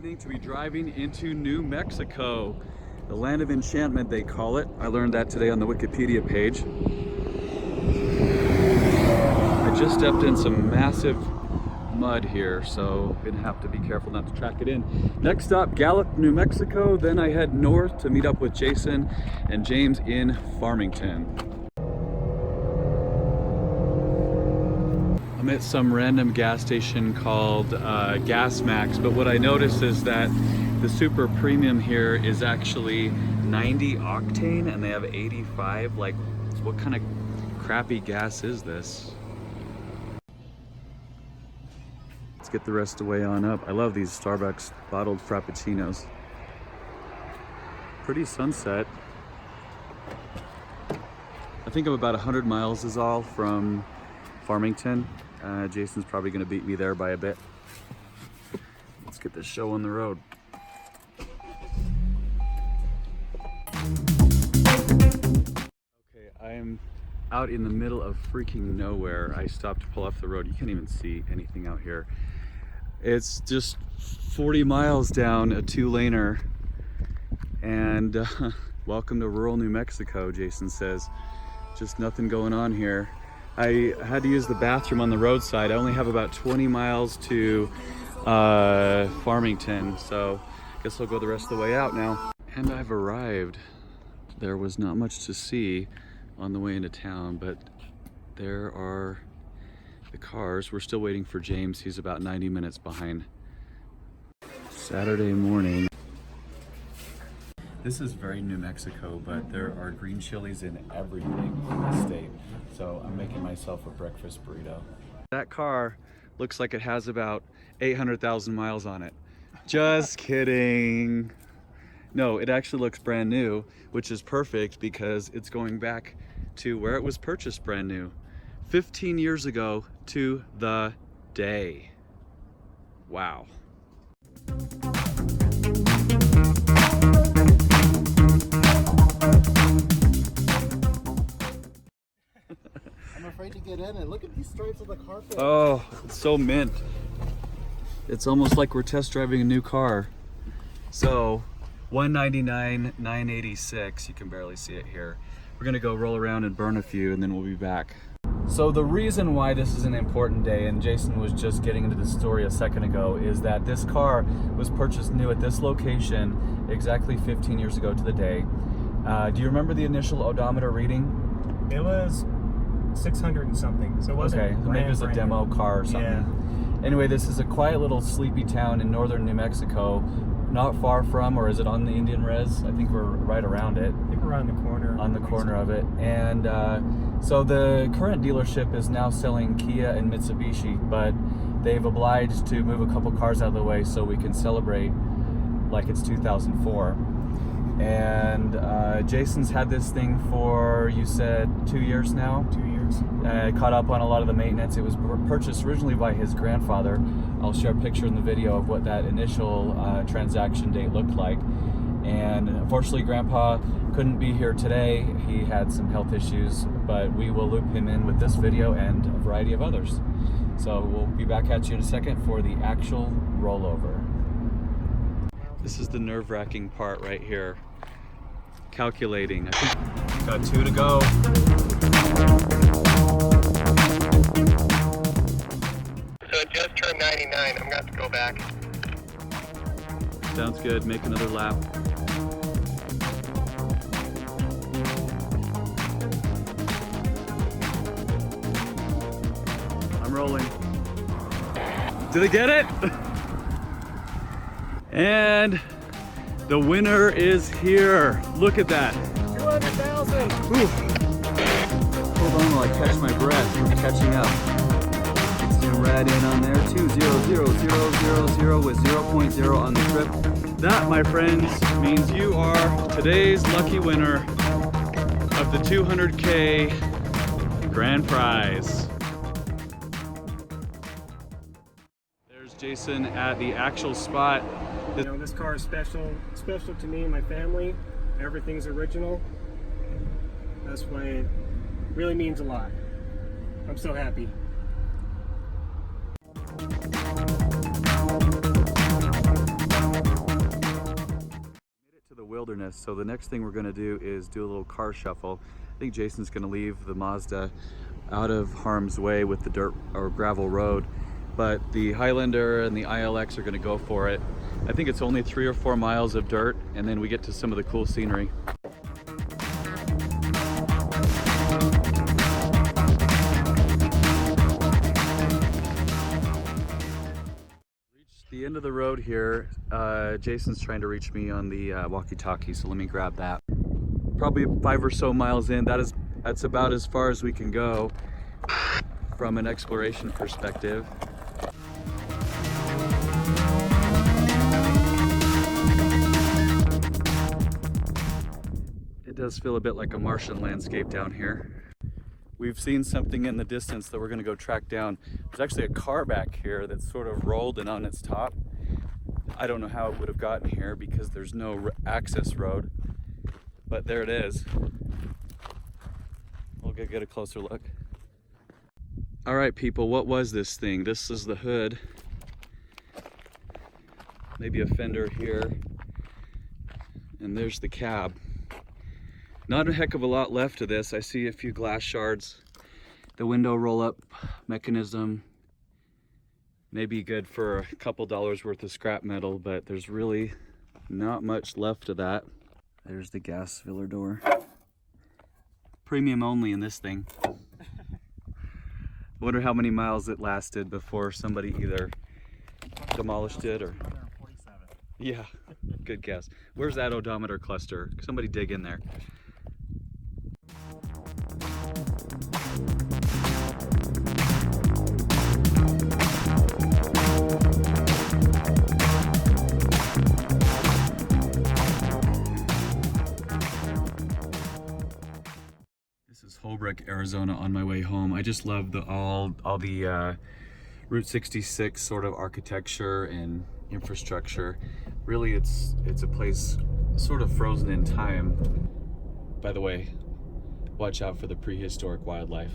evening to be driving into New Mexico. The land of enchantment, they call it. I learned that today on the Wikipedia page. I just stepped in some massive mud here, so I'm gonna have to be careful not to track it in. Next stop, Gallup, New Mexico. Then I head north to meet up with Jason and James in Farmington. I'm at some random gas station called Gas Max, but what I noticed is that the super premium here is actually 90 octane and they have 85. Like, what kind of crappy gas is this? Let's get the rest of the way on up. I love these Starbucks bottled frappuccinos. Pretty sunset. I think I'm about 100 miles is all from Farmington. Jason's probably gonna beat me there by a bit. Let's get this show on the road. Okay, I'm out in the middle of freaking nowhere. I stopped to pull off the road. You can't even see anything out here. It's just 40 miles down a 2-laner, and welcome to rural New Mexico, Jason says. Just nothing going on here. I had to use the bathroom on the roadside. I only have about 20 miles to Farmington, so I guess I'll go the rest of the way out now. And I've arrived. There was not much to see on the way into town, but there are the cars. We're still waiting for James. He's about 90 minutes behind. Saturday morning. This is very New Mexico, but there are green chilies in everything in the state. So I'm making myself a breakfast burrito. That car looks like it has about 800,000 miles on it. Just kidding. No, it actually looks brand new, which is perfect because it's going back to where it was purchased brand new. 15 years ago to the day. Wow. I'm afraid to get in it. Look at these stripes of the carpet. Oh, it's so mint. It's almost like we're test driving a new car. So, $199,986. You can barely see it here. We're gonna go roll around and burn a few, and then we'll be back. So the reason why this is an important day, and Jason was just getting into the story a second ago, is that this car was purchased new at this location exactly 15 years ago to the day. Do you remember the initial odometer reading? It was 600 and something, so it wasn't okay, maybe it was a demo car or something. Yeah. Anyway, this is a quiet little sleepy town in northern New Mexico, not far from, or is it on the Indian Res? I think we're right around it. I think we're around the corner. On the corner of it. And so the current dealership is now selling Kia and Mitsubishi, but they've obliged to move a couple cars out of the way so we can celebrate like it's 2004. And Jason's had this thing for, you said, 2 years now? 2 years. Caught up on a lot of the maintenance. It was purchased originally by his grandfather. I'll share a picture in the video of what that initial transaction date looked like. And unfortunately, Grandpa couldn't be here today. He had some health issues, but we will loop him in with this video and a variety of others. So we'll be back at you in a second for the actual rollover. This is the nerve-wracking part right here. Calculating. I think we've got 2 to go. So it just turned 99. I'm going to have to go back. Sounds good. Make another lap. I'm rolling. Did I get it? And the winner is here. Look at that. 200,000. Hold on while I catch my breath. We're catching up. Zoom right in on there. 200,000 with 0.0 on the trip. That, my friends, means you are today's lucky winner of the 200K grand prize. There's Jason at the actual spot. You know, this car is special to me and my family. Everything's original. That's why it really means a lot. I'm so happy. wilderness. So the next thing we're gonna do is do a little car shuffle. I think Jason's gonna leave the Mazda out of harm's way with the dirt or gravel road, but the Highlander and the ILX are gonna go for it. I think it's only 3 or 4 miles of dirt, and then we get to some of the cool scenery. Reached the end of the road here. Jason's trying to reach me on the walkie-talkie, so let me grab that. Probably 5 or so miles in. That's about as far as we can go from an exploration perspective. It does feel a bit like a Martian landscape down here. We've seen something in the distance that we're gonna go track down. There's actually a car back here that's sort of rolled and on its top. I don't know how it would have gotten here because there's no access road, but there it is. We'll get a closer look. All right, people, what was this thing? This is the hood. Maybe a fender here. And there's the cab. Not a heck of a lot left of this. I see a few glass shards. The window roll-up mechanism may be good for a couple dollars worth of scrap metal, but there's really not much left of that. There's the gas filler door. Premium only in this thing. Wonder how many miles it lasted before somebody either demolished it or... 147. Yeah, good guess. Where's that odometer cluster? Somebody dig in there. This is Holbrook, Arizona on my way home. I just love all the Route 66 sort of architecture and infrastructure. Really, it's a place sort of frozen in time. By the way, watch out for the prehistoric wildlife.